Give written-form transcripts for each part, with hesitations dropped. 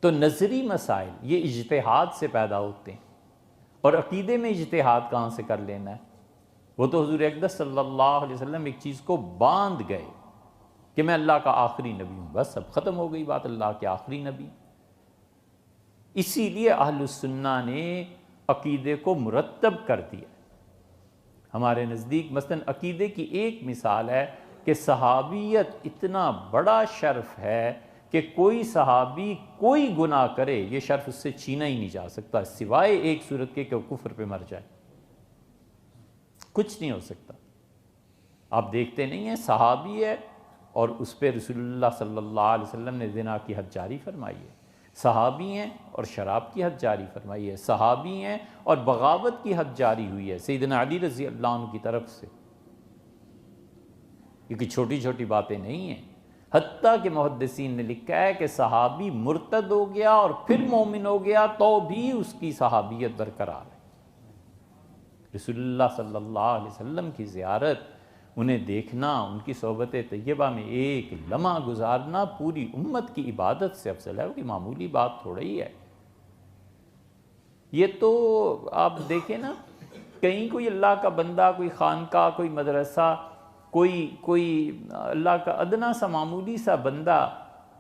تو نظری مسائل یہ اجتہاد سے پیدا ہوتے ہیں، اور عقیدے میں اجتہاد کہاں سے کر لینا ہے؟ وہ تو حضور اقدس صلی اللہ علیہ وسلم ایک چیز کو باندھ گئے کہ میں اللہ کا آخری نبی ہوں، بس اب ختم ہو گئی بات، اللہ کے آخری نبی۔ اسی لیے اہل السنہ نے عقیدے کو مرتب کر دیا۔ ہمارے نزدیک مثلاً عقیدے کی ایک مثال ہے کہ صحابیت اتنا بڑا شرف ہے کہ کوئی صحابی کوئی گناہ کرے یہ شرف اس سے چھینا ہی نہیں جا سکتا، سوائے ایک صورت کے کہ وہ کفر پہ مر جائے، کچھ نہیں ہو سکتا۔ آپ دیکھتے نہیں ہیں صحابی ہے اور اس پہ رسول اللہ صلی اللہ علیہ وسلم نے زنا کی حد جاری فرمائی ہے، صحابی ہیں اور شراب کی حد جاری فرمائی ہے، صحابی ہیں اور بغاوت کی حد جاری ہوئی ہے سیدنا علی رضی اللہ عنہ کی طرف سے۔ کیونکہ چھوٹی چھوٹی باتیں نہیں ہیں، حتیٰ کہ محدثین نے لکھا ہے کہ صحابی مرتد ہو گیا اور پھر مومن ہو گیا تو بھی اس کی صحابیت برقرار ہے۔ رسول اللہ صلی اللہ علیہ وسلم کی زیارت، انہیں دیکھنا، ان کی صحبت طیبہ میں ایک لمحہ گزارنا پوری امت کی عبادت سے افضل ہے، وہ کوئی معمولی بات تھوڑا ہی ہے۔ یہ تو آپ دیکھیں نا، کہیں کوئی اللہ کا بندہ، کوئی خانقاہ، کوئی مدرسہ، کوئی اللہ کا ادنا سا معمولی سا بندہ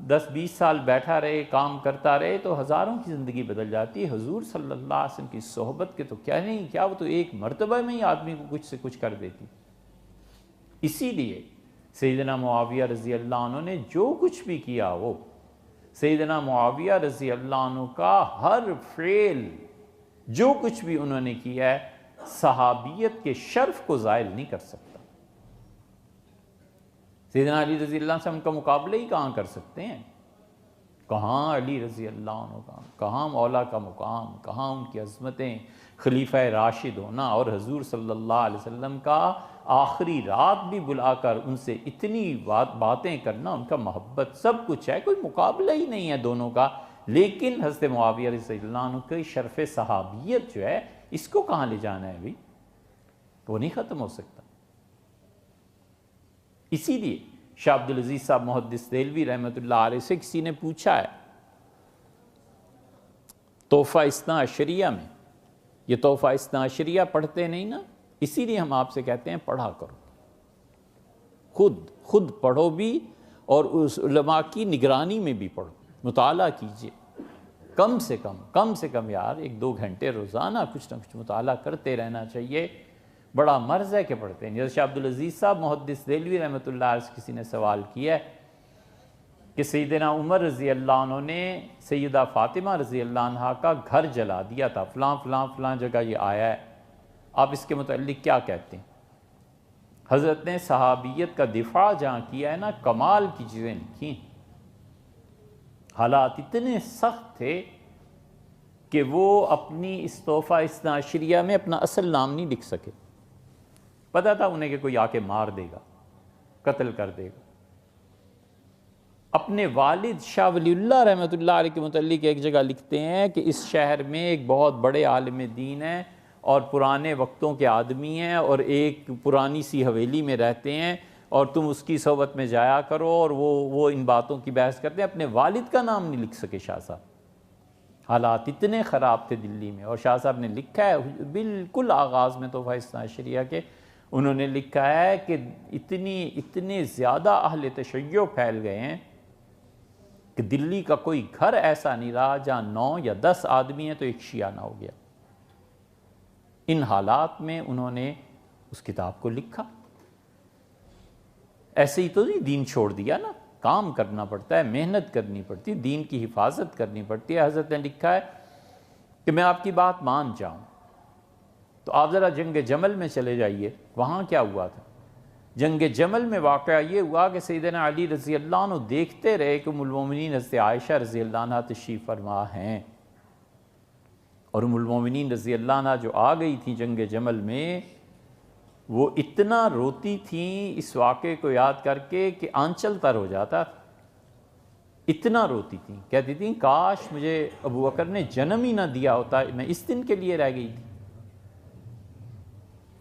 10-20 سال بیٹھا رہے، کام کرتا رہے تو ہزاروں کی زندگی بدل جاتی ہے۔ حضور صلی اللہ علیہ وسلم کی صحبت کے تو کیا نہیں کیا، وہ تو ایک مرتبہ میں ہی آدمی کو کچھ سے کچھ کر دیتی۔ اسی لیے سیدنا معاویہ رضی اللہ عنہ نے جو کچھ بھی کیا، وہ سیدنا معاویہ رضی اللہ عنہ کا ہر فعل جو کچھ بھی انہوں نے کیا ہے صحابیت کے شرف کو زائل نہیں کر سکتا۔ سیدنا علی رضی اللہ عنہ سے ان کا مقابلہ ہی کہاں کر سکتے ہیں؟ کہاں علی رضی اللہ عنہ کا، کہاں مولا کا مقام، کہاں ان کی عظمتیں، خلیفہ راشد ہونا، اور حضور صلی اللہ علیہ وسلم کا آخری رات بھی بلا کر ان سے اتنی باتیں کرنا، ان کا محبت، سب کچھ ہے، کوئی مقابلہ ہی نہیں ہے دونوں کا۔ لیکن حضرت معاویہ رضی اللہ عنہ کی شرف صحابیت جو ہے، اس کو کہاں لے جانا ہے بھی؟ وہ نہیں ختم ہو سکتا۔ اسی لیے شاہ عبدالعزیز صاحب محدث دہلوی رحمۃ اللہ علیہ سے کسی نے پوچھا ہے تحفہ اثنا عشریہ میں، یہ تحفہ اثنا عشریہ پڑھتے نہیں نا، اسی لیے ہم آپ سے کہتے ہیں پڑھا کرو، خود پڑھو بھی، اور اس علماء کی نگرانی میں بھی پڑھو، مطالعہ کیجئے، کم سے کم یار 1-2 گھنٹے روزانہ کچھ نہ کچھ مطالعہ کرتے رہنا چاہیے۔ بڑا مرض ہے کہ پڑھتے ہیں۔ جیسے شاہ عبدالعزیز صاحب محدث دہلوی رحمۃ اللہ علیہ سے کسی نے سوال کیا ہے کہ سیدنا عمر رضی اللہ عنہ نے سیدہ فاطمہ رضی اللہ عنہ کا گھر جلا دیا تھا، فلاں جگہ یہ آیا ہے، آپ اس کے متعلق کیا کہتے ہیں؟ حضرت نے صحابیت کا دفاع جہاں کیا ہے نا، کمال کی چیزیں لکھی ہیں۔ حالات اتنے سخت تھے کہ وہ اپنی اس تحفہ اثنا عشریہ میں اپنا اصل نام نہیں لکھ سکے، پتہ تھا انہیں کہ کوئی آ کے مار دے گا، قتل کر دے گا۔ اپنے والد شاہ ولی اللہ رحمۃ اللہ علیہ کے متعلق ایک جگہ لکھتے ہیں کہ اس شہر میں ایک بہت بڑے عالم دین ہیں اور پرانے وقتوں کے آدمی ہیں اور ایک پرانی سی حویلی میں رہتے ہیں، اور تم اس کی صحبت میں جایا کرو، اور وہ ان باتوں کی بحث کرتے ہیں۔ اپنے والد کا نام نہیں لکھ سکے شاہ صاحب، حالات اتنے خراب تھے دلی میں۔ اور شاہ صاحب نے لکھا ہے بالکل آغاز میں تحفہ اثنا عشریہ کے، انہوں نے لکھا ہے کہ اتنے زیادہ اہل تشیع پھیل گئے ہیں کہ دلی کا کوئی گھر ایسا نہیں رہا جہاں 9 یا 10 آدمی ہیں تو ایک شیعہ نہ ہو گیا۔ ان حالات میں انہوں نے اس کتاب کو لکھا۔ ایسے ہی تو نہیں دین چھوڑ دیا نا، کام کرنا پڑتا ہے، محنت کرنی پڑتی ہے، دین کی حفاظت کرنی پڑتی ہے۔ حضرت نے لکھا ہے کہ میں آپ کی بات مان جاؤں تو آپ ذرا جنگ جمل میں چلے جائیے، وہاں کیا ہوا تھا؟ جنگ جمل میں واقعہ یہ ہوا کہ سیدنا علی رضی اللہ عنہ دیکھتے رہے کہ ام المومنین حضرت عائشہ رضی اللہ عنہ تشریف فرما ہیں، اور ام المومنین رضی اللہ عنہ جو آ گئی تھی جنگ جمل میں، وہ اتنا روتی تھیں اس واقعے کو یاد کر کے کہ آنچل تر ہو جاتا، اتنا روتی تھیں، کہتی تھیں کاش مجھے ابو بکر نے جنم ہی نہ دیا ہوتا، میں اس دن کے لیے رہ گئی تھی۔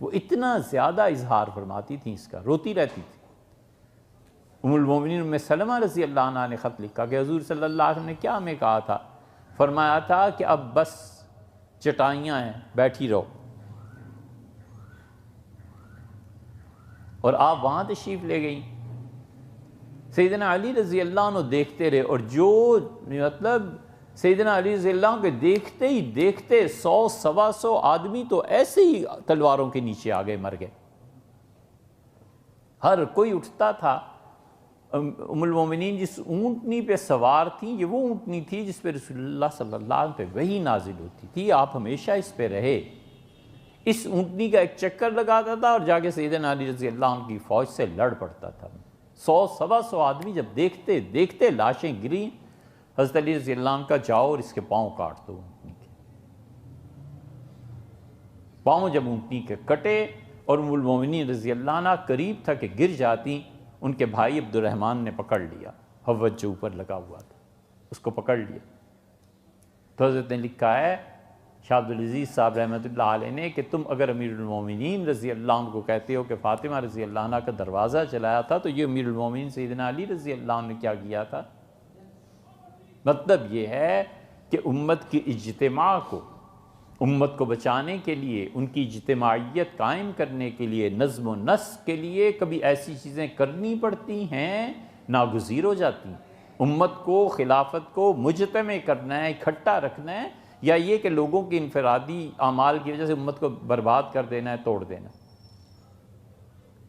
وہ اتنا زیادہ اظہار فرماتی تھیں اس کا، روتی رہتی تھی۔ المومنین ام سلمہ رضی اللہ عنہ نے خط لکھا کہ حضور صلی اللہ علیہ وسلم نے کیا ہمیں کہا تھا؟ فرمایا تھا کہ اب بس چٹائیاں ہیں، بیٹھی رہو، اور آپ وہاں تشریف لے گئیں۔ سیدنا علی رضی اللہ عنہ دیکھتے رہے، اور جو مطلب سیدنا علی رضی اللہ عنہ کے دیکھتے ہی دیکھتے 100-125 آدمی تو ایسے ہی تلواروں کے نیچے آ گئے، مر گئے۔ ہر کوئی اٹھتا تھا۔ ام المومنین جس اونٹنی پہ سوار تھیں، یہ وہ اونٹنی تھی جس پہ رسول اللہ صلی اللہ علیہ وسلم پہ وحی نازل ہوتی تھی، آپ ہمیشہ اس پہ رہے۔ اس اونٹنی کا ایک چکر لگاتا تھا اور جا کے سیدنا علی رضی اللہ عنہ کی فوج سے لڑ پڑتا تھا۔ 100-125 آدمی جب دیکھتے دیکھتے لاشیں گری، حضرت علی رضی اللہ عنہ کا جاؤ اور اس کے پاؤں کاٹ دو۔ اونٹنی کے پاؤں جب اونٹنی کے کٹے اور ام المومنین رضی اللہ عنہ قریب تھا کہ گر جاتی، ان کے بھائی عبد الرحمن نے پکڑ لیا، حوض جو اوپر لگا ہوا تھا اس کو پکڑ لیا۔ تو حضرت نے لکھا ہے شاہ عبدالعزیز صاحب رحمۃ اللہ علیہ نے کہ تم اگر امیر المومنین رضی اللہ عنہ کو کہتے ہو کہ فاطمہ رضی اللہ عنہ کا دروازہ چلایا تھا، تو یہ امیر المومنین سیدنا علی رضی اللہ عنہ نے کیا کیا تھا؟ مطلب یہ ہے کہ امت کی اجتماع کو، امت کو بچانے کے لیے، ان کی اجتماعیت قائم کرنے کے لیے، نظم و نسق کے لیے کبھی ایسی چیزیں کرنی پڑتی ہیں، ناگزیر ہو جاتی ہیں۔ امت کو، خلافت کو مجتمع کرنا ہے، اکٹھا رکھنا ہے، یا یہ کہ لوگوں کی انفرادی اعمال کی وجہ سے امت کو برباد کر دینا ہے، توڑ دینا۔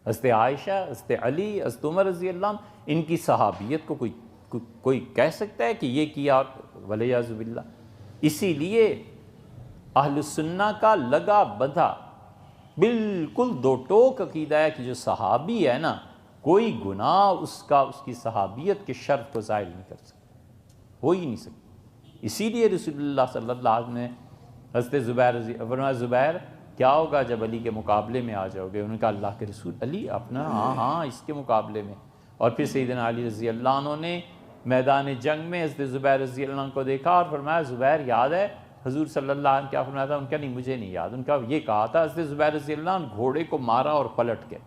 حضرت عائشہ، حضرت علی، حضرت عمر رضی اللہ عنہ، ان کی صحابیت کو کوئی کہہ سکتا ہے کہ یہ کیا؟ ولیعذ باللہ۔ اسی لیے اہل السنہ کا لگا بدھا بالکل دو ٹوک عقیدہ ہے کہ جو صحابی ہے نا، کوئی گناہ اس کی صحابیت کے شرف کو ظاہر نہیں کر سکتا، ہو ہی نہیں سکتا۔ اسی لیے رسول اللہ صلی اللہ علیہ وسلم نے حضرت زبیر فرمایا زبیر کیا ہوگا جب علی کے مقابلے میں آ جاؤ گے؟ انہوں نے کہا اللہ کے رسول علی اپنا ہاں اس کے مقابلے میں۔ اور پھر سیدنا علی رضی اللہ عنہ نے میدان جنگ میں حضرت زبیر رضی اللہ عنہ کو دیکھا اور فرمایا زبیر یاد ہے حضور صلی اللہ علیہ وسلم کیا فرمایا تھا؟ ان کا نہیں، مجھے نہیں یاد۔ ان کا یہ کہا تھا حضرت زبیر رضی اللہ عنہ گھوڑے کو مارا اور پلٹ گئے۔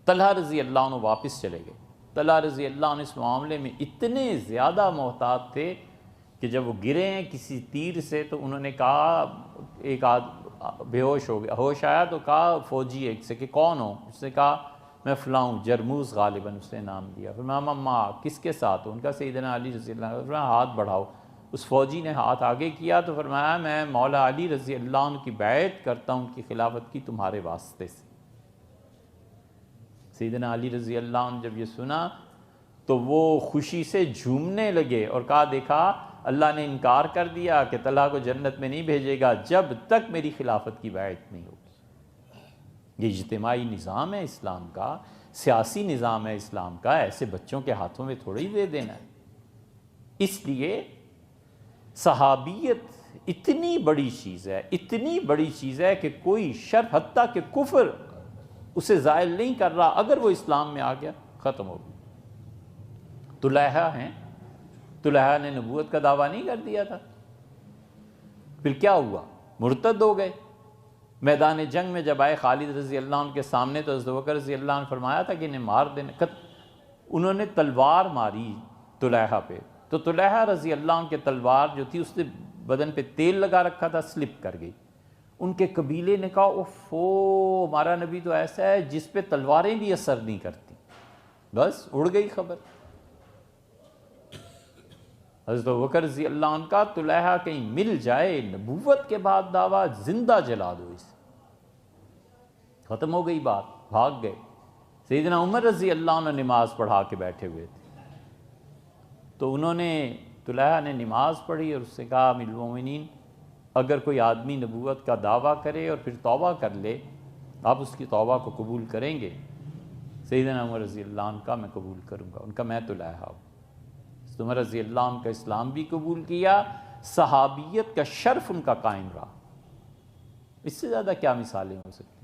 طلحہ رضی اللہ عنہ واپس چلے گئے۔ طلحہ رضی اللہ عنہ اس معاملے میں اتنے زیادہ محتاط تھے کہ جب وہ گرے ہیں کسی تیر سے تو انہوں نے کہا، ایک بے ہوش ہو گیا، ہوش آیا تو کہا فوجی ایک سے کہ کون ہو؟ اس نے کہا میں فلاں ہوں، جرموز غالباً اس نے نام دیا۔ پھر ماما کس کے ساتھ ہو؟ ان کا سیدنا علی رضی اللہ عنہ۔ فرمایا ہاتھ بڑھاؤ۔ اس فوجی نے ہاتھ آگے کیا تو فرمایا میں مولا علی رضی اللہ عنہ کی بیعت کرتا ہوں کی خلافت کی تمہارے واسطے سے۔ سیدنا علی رضی اللہ عنہ جب یہ سنا تو وہ خوشی سے جھومنے لگے اور کہا دیکھا اللہ نے انکار کر دیا کہ طلحہ کو جنت میں نہیں بھیجے گا جب تک میری خلافت کی بیعت نہیں ہوگی۔ یہ اجتماعی نظام ہے اسلام کا، سیاسی نظام ہے اسلام کا، ایسے بچوں کے ہاتھوں میں تھوڑی دے دینا ہے۔ اس لیے صحابیت اتنی بڑی چیز ہے، اتنی بڑی چیز ہے کہ کوئی شرط حتیٰ کہ کفر اسے زائل نہیں کر رہا، اگر وہ اسلام میں آ گیا ختم ہو گیا۔ طلحہ ہیں، طلحہ نے نبوت کا دعویٰ نہیں کر دیا تھا، پھر کیا ہوا؟ مرتد ہو گئے۔ میدان جنگ میں جب آئے خالد رضی اللہ عنہ کے سامنے تو حضرت بکر رضی اللہ عنہ فرمایا تھا کہ انہیں مار دینا۔ انہوں نے تلوار ماری طلحہ پہ، تو طلحہ رضی اللہ عنہ کے تلوار جو تھی اس نے بدن پہ تیل لگا رکھا تھا، سلپ کر گئی۔ ان کے قبیلے نے کہا اوفو ہمارا نبی تو ایسا ہے جس پہ تلواریں بھی اثر نہیں کرتی، بس اڑ گئی خبر۔ حضرت بکر رضی اللہ عنہ کا طلحہ کہیں مل جائے نبوت کے بعد دعویٰ زندہ جلا دو اسے، ختم ہو گئی بات، بھاگ گئے۔ سیدنا عمر رضی اللہ عنہ نماز پڑھا کے بیٹھے ہوئے تھے، تو انہوں نے طلحہ نے نماز پڑھی اور اس سے کہا امیر المومنین اگر کوئی آدمی نبوت کا دعویٰ کرے اور پھر توبہ کر لے آپ اس کی توبہ کو قبول کریں گے؟ سیدنا عمر رضی اللہ عنہ کا میں قبول کروں گا۔ ان کا میں طلحہ ہوں۔ عمر رضی اللہ عنہ کا اسلام بھی قبول کیا، صحابیت کا شرف ان کا قائم رہا۔ اس سے زیادہ کیا مثالیں ہو سکتی؟